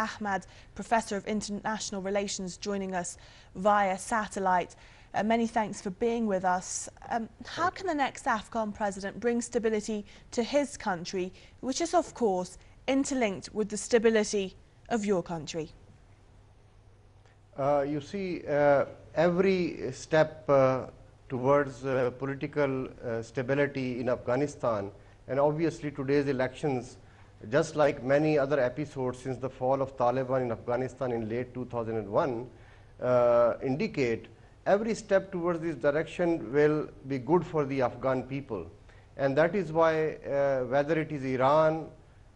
Ahmad, Professor of International Relations, joining us via satellite. Many thanks for being with us. How can the next Afghan president bring stability to his country, which is, of course, interlinked with the stability of your country? You see, every step towards political stability in Afghanistan, and obviously today's elections, just like many other episodes since the fall of Taliban in Afghanistan in late 2001, indicate every step towards this direction will be good for the Afghan people. And that is why, whether it is Iran,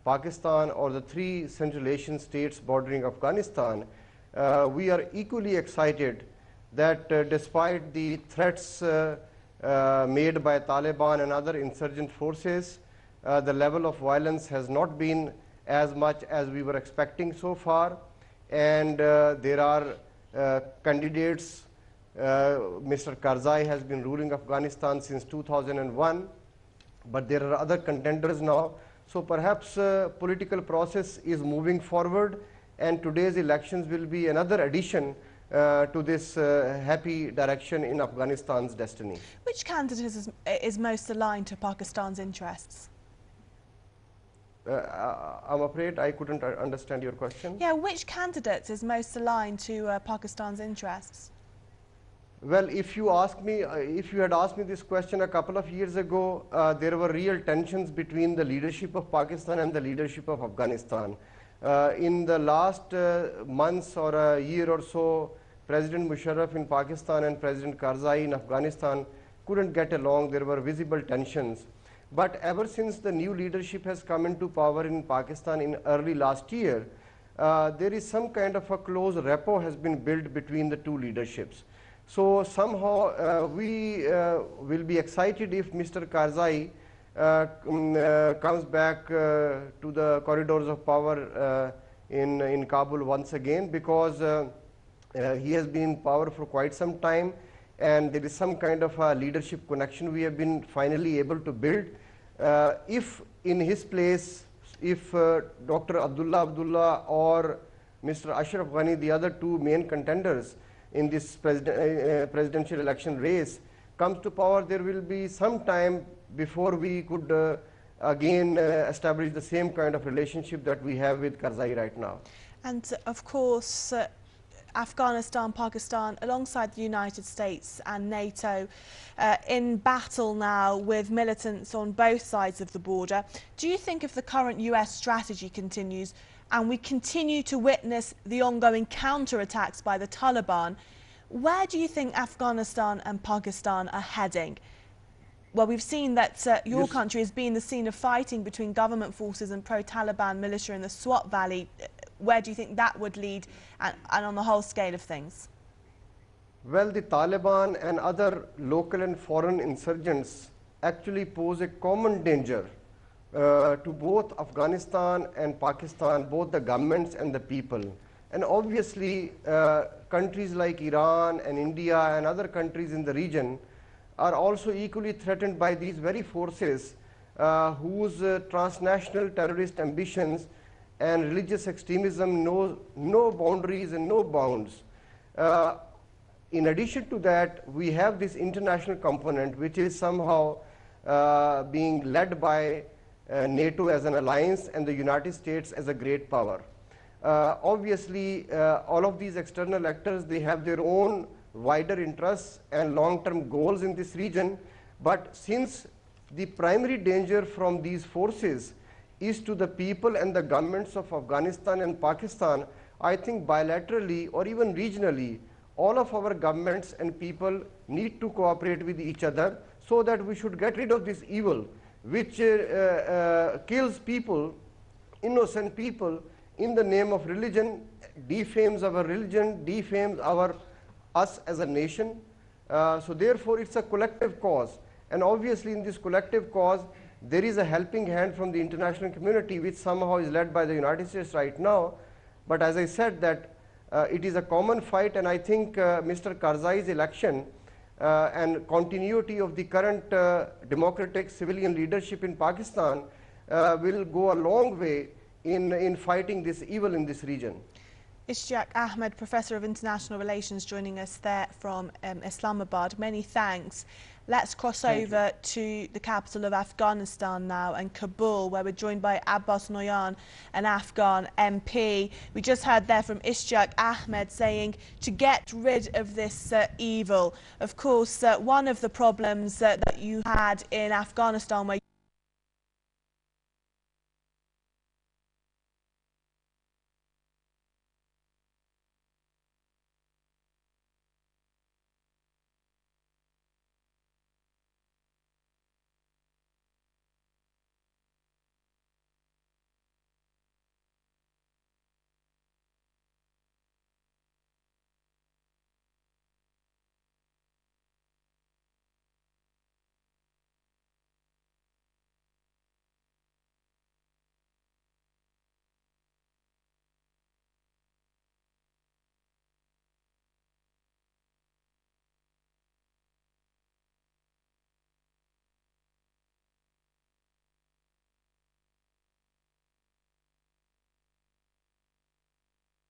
Pakistan, or the three Central Asian states bordering Afghanistan, we are equally excited that despite the threats made by Taliban and other insurgent forces, the level of violence has not been as much as we were expecting so far. And there are candidates. Mr. Karzai has been ruling Afghanistan since 2001, but there are other contenders now. So perhaps political process is moving forward, and today's elections will be another addition to this happy direction in Afghanistan's destiny. Which candidate is most aligned to Pakistan's interests? I'm afraid I couldn't understand your question. Yeah, which candidate is most aligned to Pakistan's interests? Well, if you ask me, if you had asked me this question a couple of years ago, there were real tensions between the leadership of Pakistan and the leadership of Afghanistan. In the last months or a year or so, President Musharraf in Pakistan and President Karzai in Afghanistan couldn't get along. There were visible tensions. But ever since the new leadership has come into power in Pakistan in early last year, there is some kind of a close rapport has been built between the two leaderships. So somehow we will be excited if Mr. Karzai comes back to the corridors of power in Kabul once again, because he has been in power for quite some time, and there is some kind of a leadership connection we have been finally able to build. If in his place, if Dr. Abdullah or Mr. Ashraf Ghani, the other two main contenders in this presidential election race, comes to power, there will be some time before we could again establish the same kind of relationship that we have with Karzai right now. And of course, Afghanistan, Pakistan, alongside the United States and NATO, in battle now with militants on both sides of the border. Do you think if the current US strategy continues and we continue to witness the ongoing counterattacks by the Taliban, where do you think Afghanistan and Pakistan are heading? Well, we've seen that your country has been the scene of fighting between government forces and pro-Taliban militia in the Swat Valley. Where do you think that would lead, and on the whole scale of things? Well, the Taliban and other local and foreign insurgents actually pose a common danger to both Afghanistan and Pakistan, both the governments and the people. And obviously, countries like Iran and India and other countries in the region are also equally threatened by these very forces whose transnational terrorist ambitions and religious extremism know no boundaries and no bounds. In addition to that, we have this international component, which is somehow being led by NATO as an alliance and the United States as a great power. Obviously, all of these external actors, they have their own wider interests and long-term goals in this region. But since the primary danger from these forces is to the people and the governments of Afghanistan and Pakistan, I think bilaterally or even regionally, all of our governments and people need to cooperate with each other so that we should get rid of this evil which kills people, innocent people, in the name of religion, defames our religion, defames us as a nation. So therefore, it's a collective cause. And obviously, in this collective cause, there is a helping hand from the international community, which somehow is led by the United States right now. But as I said, that it is a common fight, and I think Mr. Karzai's election and continuity of the current democratic civilian leadership in Pakistan will go a long way in fighting this evil in this region. Ishtiaq Ahmed, Professor of International Relations, joining us there from Islamabad. Many thanks. Let's cross over to the capital of Afghanistan now, and Kabul, where we're joined by Abbas Noyan, an Afghan MP. We just heard there from Ishtiaq Ahmed saying to get rid of this evil. Of course, one of the problems that you had in Afghanistan, where